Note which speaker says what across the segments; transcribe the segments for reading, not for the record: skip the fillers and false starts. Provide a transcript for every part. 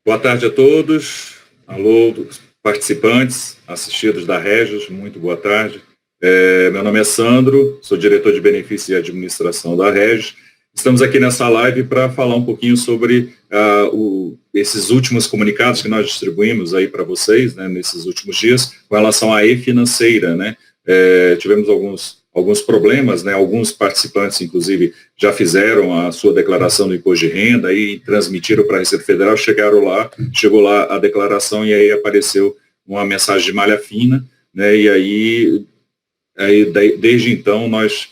Speaker 1: Boa tarde a todos. Alô, participantes, assistidos da Regis, muito boa tarde. Meu nome é Sandro, sou diretor de benefícios e administração da Regis. Estamos aqui nessa live para falar um pouquinho sobre esses últimos comunicados que nós distribuímos aí para vocês, né, nesses últimos dias, com relação à e-financeira, né? Tivemos alguns problemas, né? Alguns participantes, inclusive, já fizeram a sua declaração do imposto de renda e transmitiram para a Receita Federal, chegou lá a declaração e aí apareceu uma mensagem de malha fina, né? E aí desde então, nós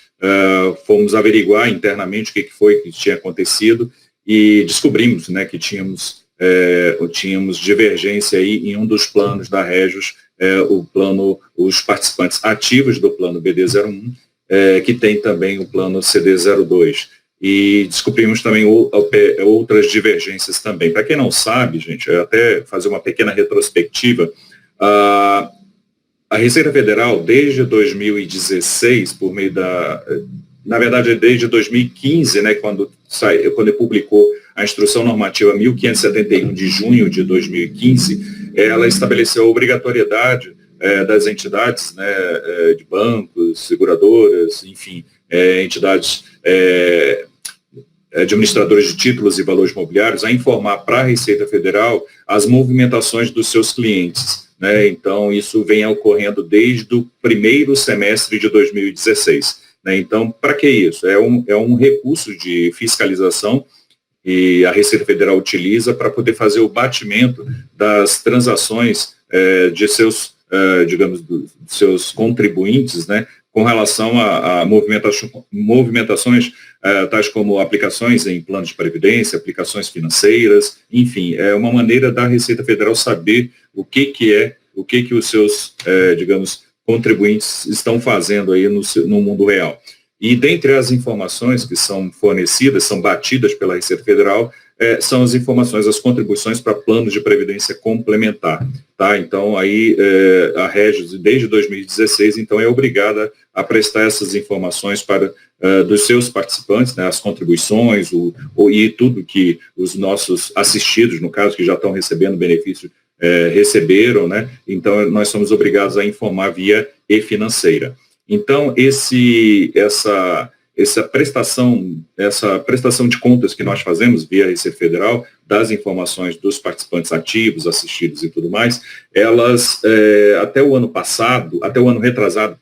Speaker 1: fomos averiguar internamente o que foi que tinha acontecido e descobrimos, né, que tínhamos divergência aí em um dos planos da Regis, os participantes ativos do plano BD01, que tem também o plano CD02. E descobrimos também outras divergências também. Para quem não sabe, gente, até fazer uma pequena retrospectiva, a Receita Federal, desde 2016, por meio na verdade, desde 2015, né, quando publicou a Instrução Normativa 1571 de junho de 2015, ela estabeleceu a obrigatoriedade das entidades, né, de bancos, seguradoras, enfim, entidades administradores de títulos e valores mobiliários, a informar para a Receita Federal as movimentações dos seus clientes. Né? Então, isso vem ocorrendo desde o primeiro semestre de 2016. Né? Então, para que isso? É um recurso de fiscalização e a Receita Federal utiliza para poder fazer o batimento das transações de seus, dos seus contribuintes, né? Com relação a movimentações tais como aplicações em planos de previdência, aplicações financeiras, enfim, é uma maneira da Receita Federal saber o que os seus, contribuintes estão fazendo aí no mundo real. E dentre as informações que são fornecidas, são batidas pela Receita Federal, são as informações, as contribuições para planos de previdência complementar. Tá? Então, aí a Regis, desde 2016, então, é obrigada a prestar essas informações dos seus participantes, né, as contribuições e tudo que os nossos assistidos, no caso, que já estão recebendo benefício, receberam, né? Então, nós somos obrigados a informar via e-financeira. Então, essa prestação de contas que nós fazemos via Receita Federal, das informações dos participantes ativos, assistidos e tudo mais, elas, até o ano retrasado,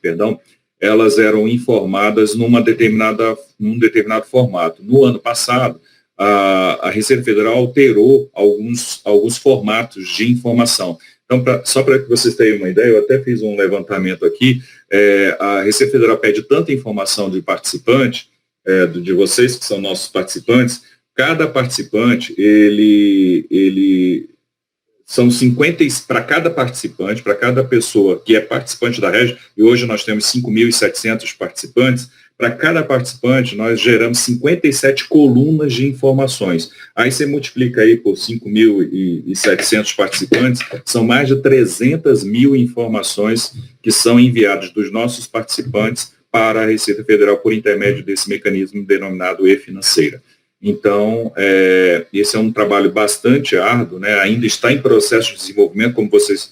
Speaker 1: elas eram informadas num determinado formato. No ano passado, a Receita Federal alterou alguns formatos de informação. Então, só para que vocês tenham uma ideia, eu até fiz um levantamento aqui, a Receita Federal pede tanta informação de participante, de vocês que são nossos participantes, cada participante, são 50, para cada participante, para cada pessoa que é participante da Regis, e hoje nós temos 5.700 participantes, para cada participante nós geramos 57 colunas de informações. Aí você multiplica aí por 5.700 participantes, são mais de 300 mil informações que são enviadas dos nossos participantes para a Receita Federal por intermédio desse mecanismo denominado e-financeira. Então, esse é um trabalho bastante árduo, né? Ainda está em processo de desenvolvimento, como vocês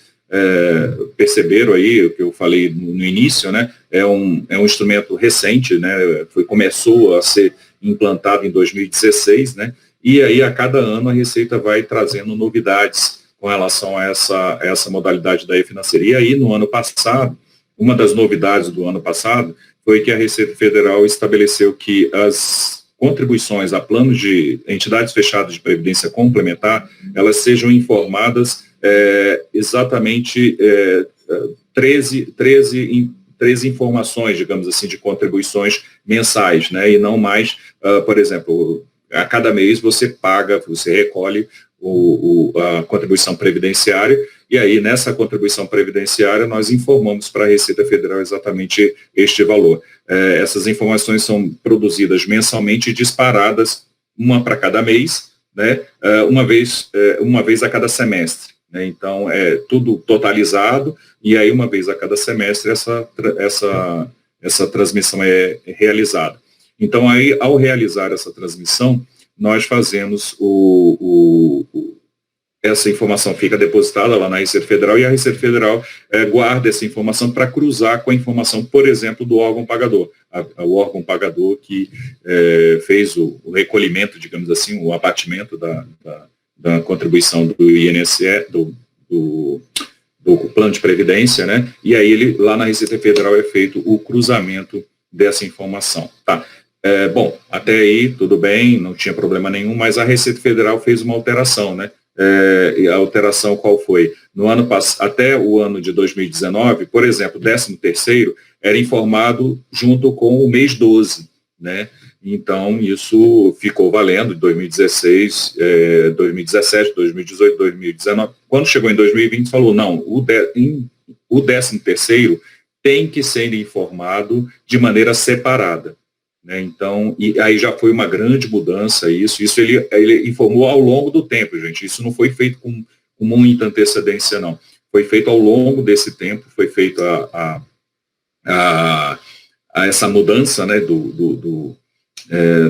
Speaker 1: perceberam aí, o que eu falei no início, né? É um instrumento recente, né? Começou a ser implantado em 2016, né? E aí, a cada ano, a Receita vai trazendo novidades com relação a essa modalidade da e-financeira. E aí, no ano passado, uma das novidades do ano passado foi que a Receita Federal estabeleceu que as contribuições a planos de entidades fechadas de previdência complementar, elas sejam informadas exatamente 13 informações, digamos assim, de contribuições mensais, né? E não mais, por exemplo, a cada mês você recolhe a contribuição previdenciária, e aí nessa contribuição previdenciária nós informamos para a Receita Federal exatamente este valor. Essas informações são produzidas mensalmente e disparadas, uma para cada mês, né? Uma vez a cada semestre. Né? Então, é tudo totalizado, e aí uma vez a cada semestre essa transmissão é realizada. Então, aí, ao realizar essa transmissão, nós fazemos essa informação fica depositada lá na Receita Federal e a Receita Federal guarda essa informação para cruzar com a informação, por exemplo, do órgão pagador. O órgão pagador que fez o recolhimento, digamos assim, o abatimento da contribuição do INSS, do plano de previdência, né? E aí lá na Receita Federal é feito o cruzamento dessa informação. Tá? Bom, até aí tudo bem, não tinha problema nenhum, mas a Receita Federal fez uma alteração, né? E a alteração qual foi? No ano até o ano de 2019, por exemplo, 13º era informado junto com o mês 12, né? Então, isso ficou valendo de 2016, 2017, 2018, 2019. Quando chegou em 2020, falou, não, o 13º tem que ser informado de maneira separada. Né? Então, e aí já foi uma grande mudança isso ele informou ao longo do tempo, gente. Isso não foi feito com muita antecedência, não. Foi feito ao longo desse tempo, foi feito a essa mudança, né,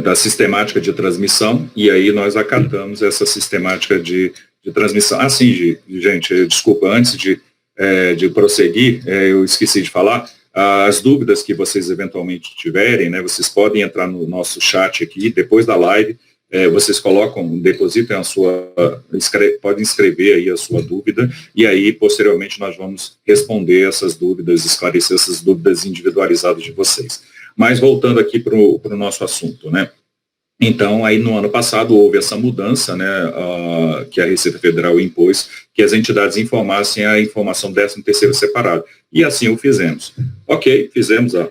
Speaker 1: da sistemática de transmissão, e aí nós acatamos essa sistemática de transmissão. Sim, gente, desculpa, antes de prosseguir, eu esqueci de falar, as dúvidas que vocês eventualmente tiverem, né, vocês podem entrar no nosso chat aqui, depois da live, vocês depositam podem escrever aí a sua dúvida, e aí, posteriormente, nós vamos responder essas dúvidas, esclarecer essas dúvidas individualizadas de vocês. Mas voltando aqui para o nosso assunto, né? Então, aí no ano passado houve essa mudança, né, que a Receita Federal impôs, que as entidades informassem a informação 13º separado. E assim o fizemos. Ok, fizemos a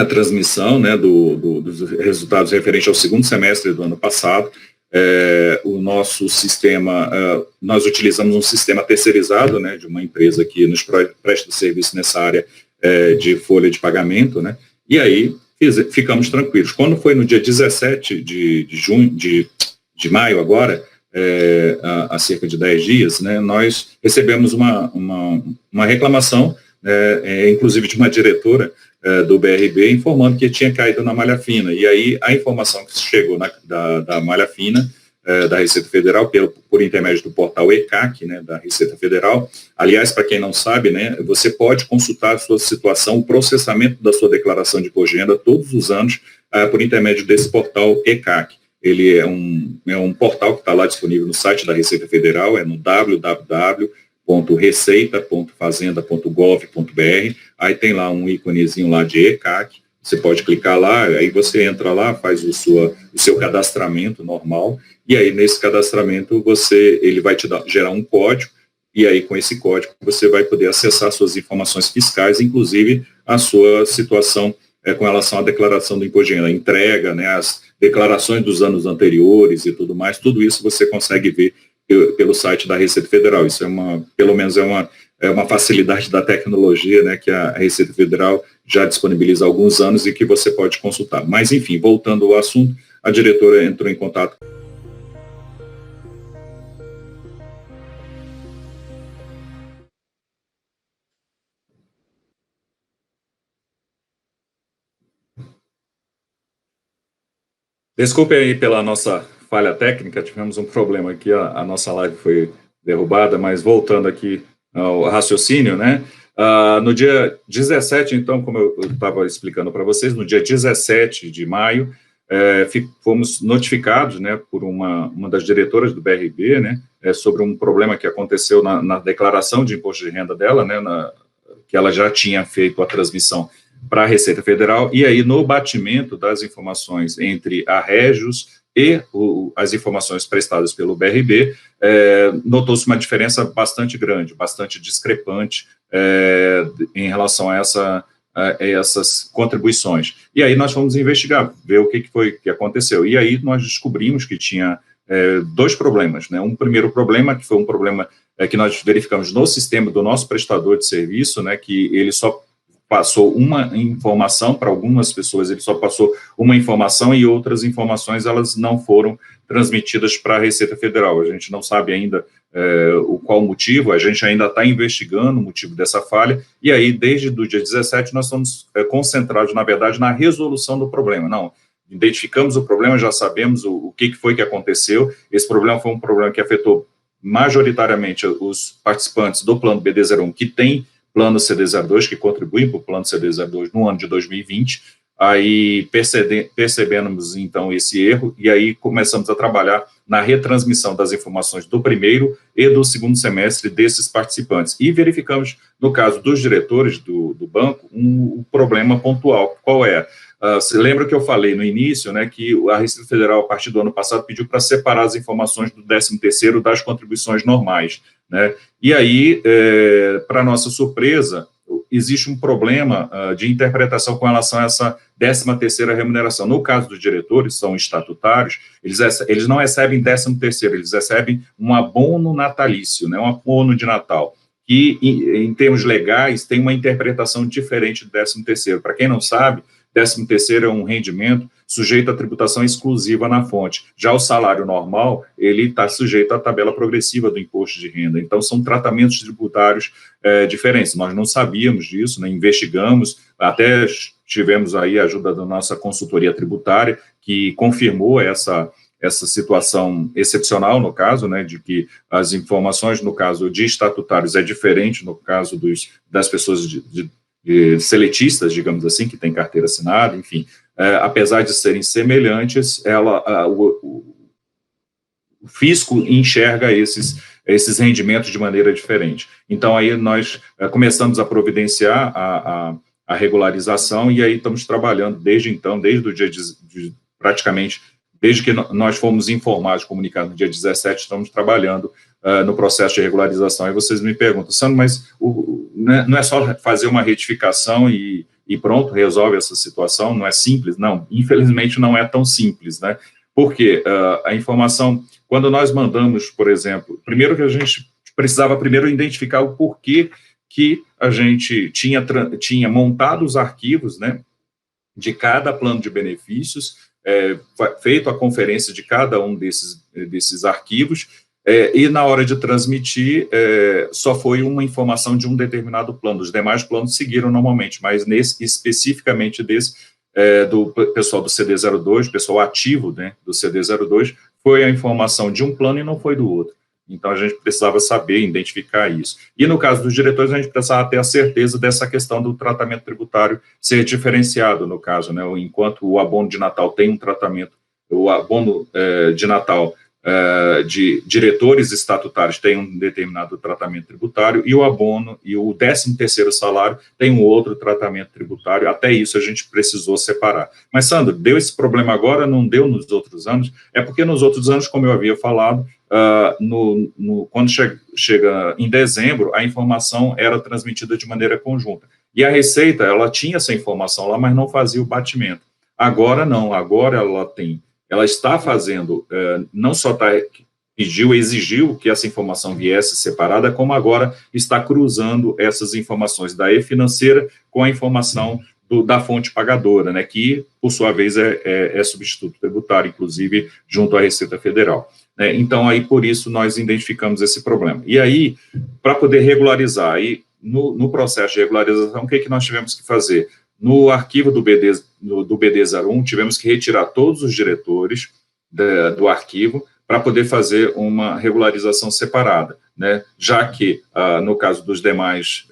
Speaker 1: transmissão, né, dos resultados referentes ao segundo semestre do ano passado. O nosso sistema, nós utilizamos um sistema terceirizado, né, de uma empresa que nos presta serviço nessa área de folha de pagamento, né, e aí ficamos tranquilos. Quando foi no dia 17 de maio agora, há cerca de 10 dias, né, nós recebemos uma reclamação, inclusive de uma diretora do BRB, informando que tinha caído na malha fina. E aí a informação que chegou da malha fina, da Receita Federal, por intermédio do portal ECAC, né, da Receita Federal. Aliás, para quem não sabe, né, você pode consultar a sua situação, o processamento da sua declaração de imposto de renda todos os anos por intermédio desse portal ECAC. Ele é um portal que está lá disponível no site da Receita Federal, é no www.receita.fazenda.gov.br. Aí tem lá um íconezinho lá de ECAC. Você pode clicar lá, aí você entra lá, faz o seu cadastramento normal, e aí nesse cadastramento ele vai te gerar um código, e aí com esse código você vai poder acessar suas informações fiscais, inclusive a sua situação com relação à declaração do imposto de renda, a entrega, né, as declarações dos anos anteriores e tudo mais, tudo isso você consegue ver pelo site da Receita Federal. Isso pelo menos é uma facilidade da tecnologia, né, que a Receita Federal já disponibiliza há alguns anos e que você pode consultar. Mas, enfim, voltando ao assunto, a diretora entrou em contato. Desculpe aí pela nossa falha técnica, tivemos um problema aqui, a nossa live foi derrubada, mas voltando aqui ao raciocínio, né? No dia 17, então, como eu estava explicando para vocês, no dia 17 de maio, fomos notificados, né, por uma das diretoras do BRB, né, sobre um problema que aconteceu na declaração de imposto de renda dela, né, que ela já tinha feito a transmissão para a Receita Federal, e aí no batimento das informações entre a Régios e as informações prestadas pelo BRB, notou-se uma diferença bastante grande, bastante discrepante em relação a essas contribuições. E aí nós fomos investigar, ver o que foi que aconteceu. E aí nós descobrimos que tinha dois problemas, né? Um primeiro problema, que foi um problema que nós verificamos no sistema do nosso prestador de serviço, né, que ele só passou uma informação, para algumas pessoas ele só passou uma informação e outras informações elas não foram transmitidas para a Receita Federal. A gente não sabe ainda qual motivo, a gente ainda está investigando o motivo dessa falha, e aí desde o dia 17 nós estamos concentrados, na verdade, na resolução do problema. Não, identificamos o problema, já sabemos o que foi que aconteceu. Esse problema foi um problema que afetou majoritariamente os participantes do plano BD01 que têm plano CD02, que contribuem para o plano CD02 no ano de 2020, aí percebemos, então, esse erro, e aí começamos a trabalhar na retransmissão das informações do primeiro e do segundo semestre desses participantes. E verificamos, no caso dos diretores do banco, um problema pontual. Qual é? Você lembra que eu falei no início, né, que a Receita Federal, a partir do ano passado, pediu para separar as informações do 13º das contribuições normais, né? E aí, para nossa surpresa, existe um problema de interpretação com relação a essa 13ª remuneração. No caso dos diretores, são estatutários, eles não recebem 13º, eles recebem um abono natalício, né, um abono de Natal, que, em termos legais, tem uma interpretação diferente do 13º. Para quem não sabe, 13º é um rendimento sujeito à tributação exclusiva na fonte. Já o salário normal, ele está sujeito à tabela progressiva do imposto de renda. Então, são tratamentos tributários diferentes. Nós não sabíamos disso, né? Investigamos, até tivemos aí a ajuda da nossa consultoria tributária, que confirmou essa situação excepcional, no caso, né, de que as informações, no caso de estatutários, é diferente no caso das pessoas seletistas, digamos assim, que têm carteira assinada, enfim, apesar de serem semelhantes, o fisco enxerga esses rendimentos de maneira diferente. Então, aí nós começamos a providenciar a regularização, e aí estamos trabalhando desde então, desde o dia praticamente, desde que nós fomos informados, comunicados no dia 17, estamos trabalhando no processo de regularização. Aí vocês me perguntam, Sandro, mas não é só fazer uma retificação e pronto, resolve essa situação? Não é simples? Não, infelizmente não é tão simples, né? Porque a informação, quando nós mandamos, por exemplo, primeiro que a gente precisava primeiro identificar o porquê que a gente tinha montado os arquivos, né, de cada plano de benefícios, feito a conferência de cada um desses arquivos, e na hora de transmitir, só foi uma informação de um determinado plano. Os demais planos seguiram normalmente, mas especificamente do pessoal do CD02, pessoal ativo, né, do CD02, foi a informação de um plano e não foi do outro. Então, a gente precisava saber, identificar isso. E no caso dos diretores, a gente precisava ter a certeza dessa questão do tratamento tributário ser diferenciado, no caso, né? Enquanto o abono de Natal tem um tratamento, o abono de Natal de diretores estatutários tem um determinado tratamento tributário, e o abono e o 13º salário tem um outro tratamento tributário. Até isso a gente precisou separar. Mas, Sandro, deu esse problema agora, não deu nos outros anos? É porque nos outros anos, como eu havia falado, quando chega em dezembro, a informação era transmitida de maneira conjunta. E a Receita, ela tinha essa informação lá, mas não fazia o batimento. Agora não, agora ela está fazendo, não só exigiu que essa informação viesse separada, como agora está cruzando essas informações da e-financeira com a informação da fonte pagadora, né, que, por sua vez, é substituto tributário, inclusive, junto à Receita Federal. Então, aí, por isso, nós identificamos esse problema. E aí, para poder regularizar, aí, no processo de regularização, o que nós tivemos que fazer? No arquivo do BD01, tivemos que retirar todos os diretores do arquivo para poder fazer uma regularização separada, né? Já que, no caso dos demais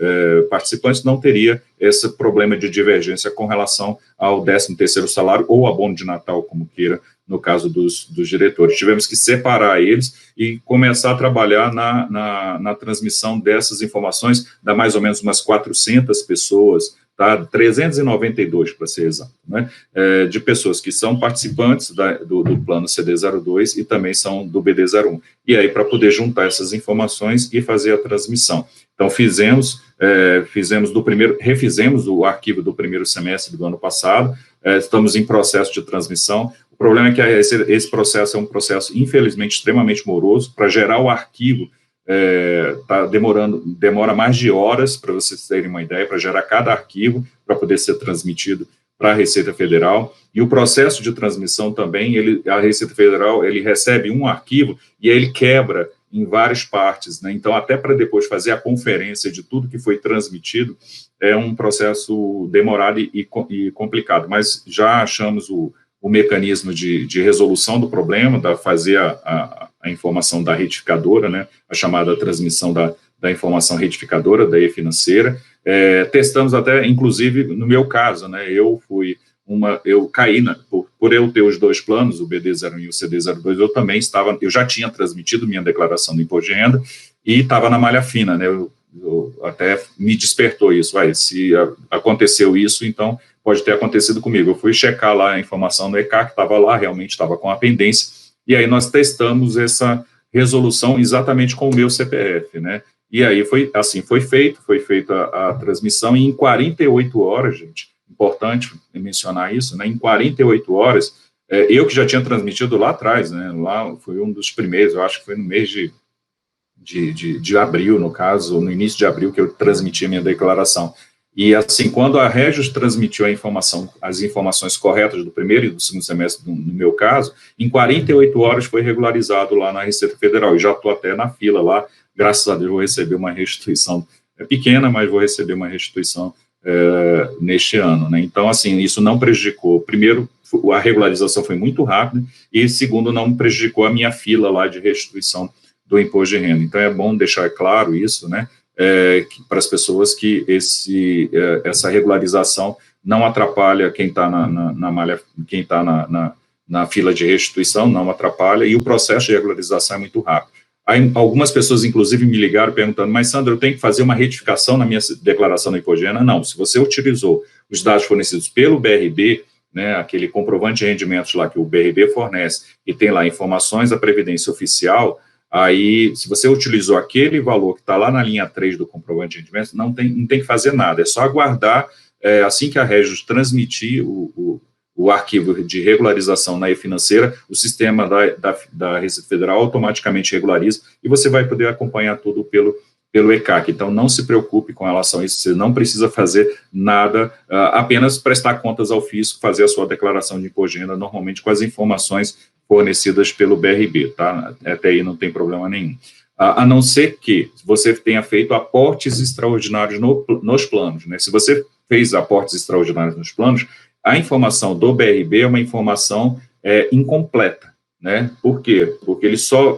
Speaker 1: participantes, não teria esse problema de divergência com relação ao 13º salário ou abono de Natal, como queira, no caso dos diretores. Tivemos que separar eles e começar a trabalhar na transmissão dessas informações, dá mais ou menos umas 400 pessoas, tá? 392, para ser exato, né? De pessoas que são participantes do plano CD02 e também são do BD01. E aí, para poder juntar essas informações e fazer a transmissão. Então, refizemos o arquivo do primeiro semestre do ano passado, estamos em processo de transmissão. O problema é que esse processo é um processo, infelizmente, extremamente moroso. Para gerar o arquivo, demora mais de horas, para vocês terem uma ideia, para gerar cada arquivo, para poder ser transmitido para a Receita Federal. E o processo de transmissão também, a Receita Federal, ele recebe um arquivo e aí ele quebra em várias partes, né? Então, até para depois fazer a conferência de tudo que foi transmitido, é um processo demorado e complicado, mas já achamos o mecanismo de resolução do problema, fazer a a informação da retificadora, né, a chamada transmissão da informação retificadora da e-financeira. Testamos até, inclusive, no meu caso, né, eu caí, por eu ter os dois planos, o BD01 e o CD02, eu já tinha transmitido minha declaração do imposto de renda e estava na malha fina, né, até me despertou isso, se aconteceu isso, então pode ter acontecido comigo. Eu fui checar lá a informação no ECAC, estava lá, realmente estava com a pendência, e aí nós testamos essa resolução exatamente com o meu CPF, né? E aí foi feita a transmissão, e em 48 horas, gente, importante mencionar isso, né? Em 48 horas, eu que já tinha transmitido lá atrás, né? Lá foi um dos primeiros, eu acho que foi no mês de abril, no caso, no início de abril, que eu transmiti a minha declaração. E, assim, quando a Régios transmitiu as informações corretas do primeiro e do segundo semestre, no meu caso, em 48 horas foi regularizado lá na Receita Federal, e já estou até na fila lá, graças a Deus vou receber uma restituição pequena, mas vou receber uma restituição neste ano, né? Então, assim, isso não prejudicou, primeiro, a regularização foi muito rápida, e segundo, não prejudicou a minha fila lá de restituição do imposto de renda. Então, é bom deixar claro isso, né? Para as pessoas que essa regularização não atrapalha quem está na malha, quem está na fila de restituição, não atrapalha, e o processo de regularização é muito rápido. Aí, algumas pessoas, inclusive, me ligaram perguntando, mas, Sandro, eu tenho que fazer uma retificação na minha declaração do imposto de renda? Não, se você utilizou os dados fornecidos pelo BRB, né, aquele comprovante de rendimentos lá que o BRB fornece, e tem lá informações da Previdência Oficial, aí, se você utilizou aquele valor que está lá na linha 3 do comprovante de rendimentos, não tem que fazer nada, é só aguardar, assim que a Régios transmitir o arquivo de regularização na e-financeira, o sistema da Receita Federal automaticamente regulariza, e você vai poder acompanhar tudo pelo ECAC. Então, não se preocupe com relação a isso, você não precisa fazer nada, apenas prestar contas ao fisco, fazer a sua declaração de imposto de renda, normalmente com as informações fornecidas pelo BRB, tá? Até aí não tem problema nenhum. A não ser que você tenha feito aportes extraordinários nos planos, né? Se você fez aportes extraordinários nos planos, a informação do BRB é uma informação incompleta, né? Por quê? Porque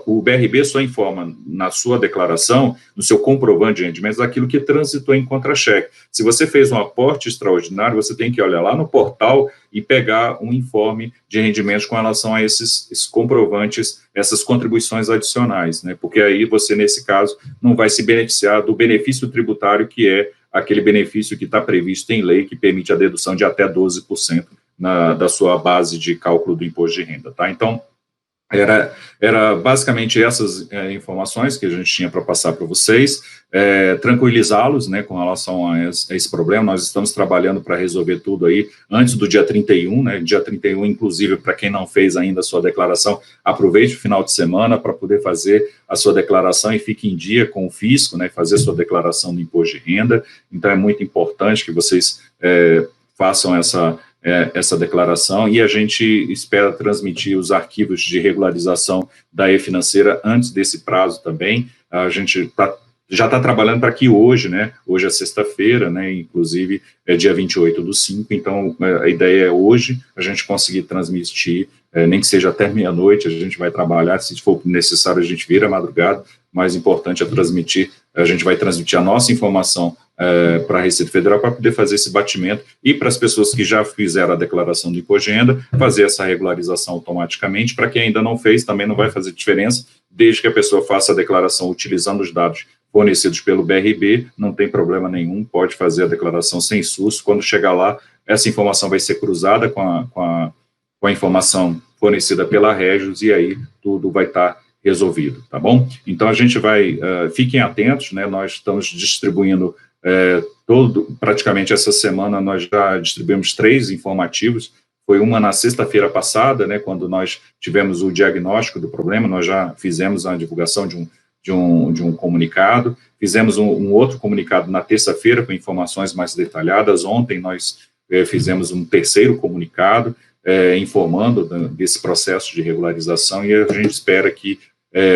Speaker 1: o BRB só informa na sua declaração, no seu comprovante de rendimentos, aquilo que transitou em contra-cheque. Se você fez um aporte extraordinário, você tem que olhar lá no portal e pegar um informe de rendimentos com relação a esses comprovantes, essas contribuições adicionais, né? Porque aí você, nesse caso, não vai se beneficiar do benefício tributário, que é aquele benefício que está previsto em lei, que permite a dedução de até 12% da sua base de cálculo do imposto de renda, tá? Então, era basicamente essas informações que a gente tinha para passar para vocês, tranquilizá-los, né, com relação a esse problema. Nós estamos trabalhando para resolver tudo aí antes do dia 31, né, dia 31, inclusive, para quem não fez ainda a sua declaração, aproveite o final de semana para poder fazer a sua declaração e fique em dia com o fisco, né, fazer a sua declaração do imposto de renda. Então, é muito importante que vocês façam essa declaração, e a gente espera transmitir os arquivos de regularização da e-financeira antes desse prazo também. A gente já está trabalhando para que hoje, né, hoje é sexta-feira, né, inclusive é dia 28/5, então a ideia é hoje a gente conseguir transmitir, nem que seja até meia-noite, a gente vai trabalhar, se for necessário a gente vira a madrugada, mais importante é transmitir, a gente vai transmitir a nossa informação para a Receita Federal para poder fazer esse batimento, e para as pessoas que já fizeram a declaração do imposto de renda, fazer essa regularização automaticamente. Para quem ainda não fez, também não vai fazer diferença, desde que a pessoa faça a declaração utilizando os dados fornecidos pelo BRB, não tem problema nenhum, pode fazer a declaração sem susto. Quando chegar lá, essa informação vai ser cruzada com a informação fornecida pela Régios, e aí tudo vai estar resolvido, tá bom? Então, a gente vai, fiquem atentos, né, nós estamos distribuindo praticamente essa semana, nós já distribuímos 3 informativos, foi uma na sexta-feira passada, né, quando nós tivemos o diagnóstico do problema, nós já fizemos a divulgação de um comunicado, fizemos um outro comunicado na terça-feira com informações mais detalhadas, ontem nós fizemos um terceiro comunicado, informando desse processo de regularização, e a gente espera que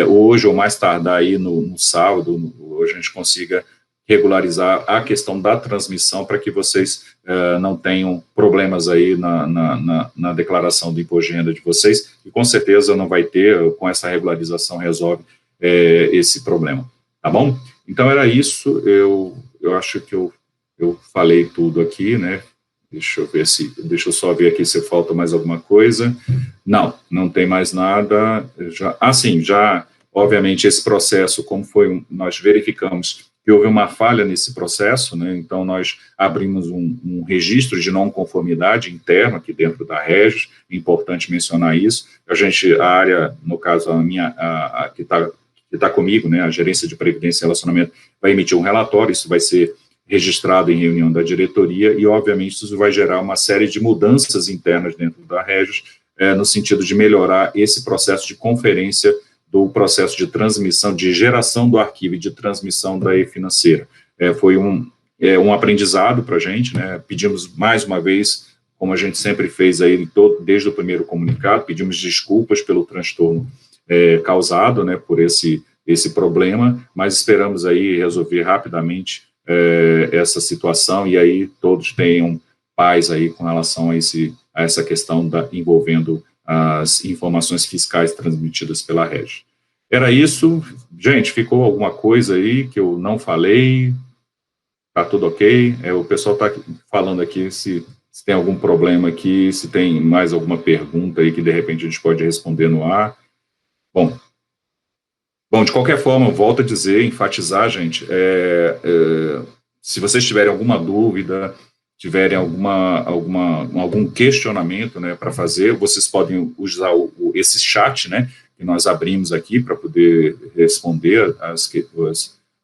Speaker 1: hoje, ou mais tardar aí no sábado, a gente consiga regularizar a questão da transmissão para que vocês não tenham problemas aí na declaração do imposto de renda de vocês, e com certeza não vai ter, com essa regularização resolve esse problema, tá bom? Então era isso, eu acho que eu falei tudo aqui, né? Deixa eu só ver aqui se falta mais alguma coisa. Não tem mais nada. Obviamente, esse processo, como foi, nós verificamos que houve uma falha nesse processo, né? Então nós abrimos um registro de não conformidade interno aqui dentro da Régis, é importante mencionar isso. A área, no caso, que está comigo, né, a Gerência de Previdência e Relacionamento, vai emitir um relatório, isso vai ser registrado em reunião da diretoria, e, obviamente, isso vai gerar uma série de mudanças internas dentro da Régis, no sentido de melhorar esse processo de conferência do processo de transmissão, de geração do arquivo e de transmissão da e-financeira. Foi um aprendizado para a gente, né? Pedimos mais uma vez, como a gente sempre fez aí desde o primeiro comunicado, pedimos desculpas pelo transtorno causado, né, por esse problema, mas esperamos aí resolver rapidamente essa situação, e aí todos tenham paz aí com relação a essa questão envolvendo as informações fiscais transmitidas pela Régis. Era isso, gente, ficou alguma coisa aí que eu não falei? Tá tudo ok? O pessoal está falando aqui se tem algum problema aqui, se tem mais alguma pergunta aí que de repente a gente pode responder no ar. Bom, de qualquer forma, eu volto a dizer, enfatizar, gente, se vocês tiverem alguma dúvida, tiverem algum questionamento, né, para fazer, vocês podem usar esse chat, né, que nós abrimos aqui para poder responder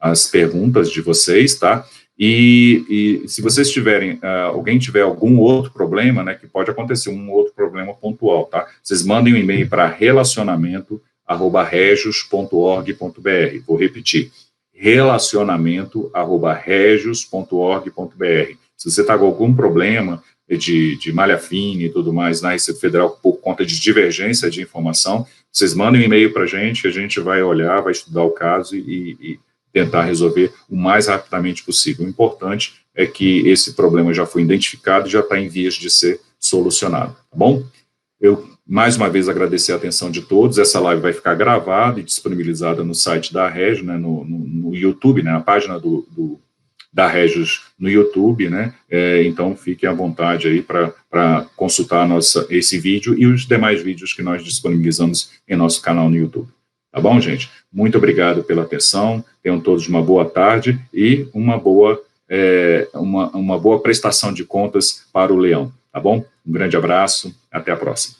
Speaker 1: as perguntas de vocês, tá? E se vocês tiverem, alguém tiver algum outro problema, né, que pode acontecer, um outro problema pontual, tá? Vocês mandem um e-mail para relacionamento@regios.org.br. Vou repetir, relacionamento@regios.org.br. Se você está com algum problema de malha fina e tudo mais na Receita Federal por conta de divergência de informação, vocês mandem um e-mail para a gente vai olhar, vai estudar o caso e tentar resolver o mais rapidamente possível. O importante é que esse problema já foi identificado e já está em vias de ser solucionado, tá bom? Eu, mais uma vez, agradecer a atenção de todos. Essa live vai ficar gravada e disponibilizada no site da Régis, né, no YouTube, né, na página da Régis no YouTube, né? Então, fiquem à vontade aí para consultar esse vídeo e os demais vídeos que nós disponibilizamos em nosso canal no YouTube. Tá bom, gente? Muito obrigado pela atenção. Tenham todos uma boa tarde e uma boa prestação de contas para o Leão. Tá bom? Um grande abraço. Até a próxima.